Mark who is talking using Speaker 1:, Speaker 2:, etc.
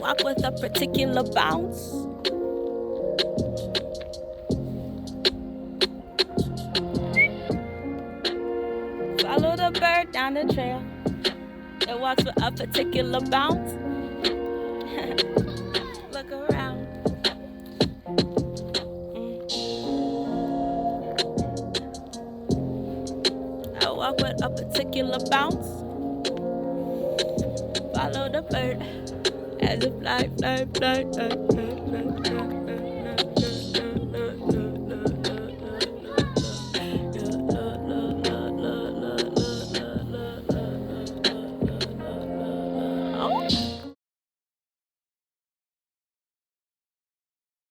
Speaker 1: walk with a particular bounce. Follow the bird down the trail. It walks with a particular bounce. Look around. I walk with a particular bounce. Follow the bird as it fly, fly, fly, fly, fly, fly, fly.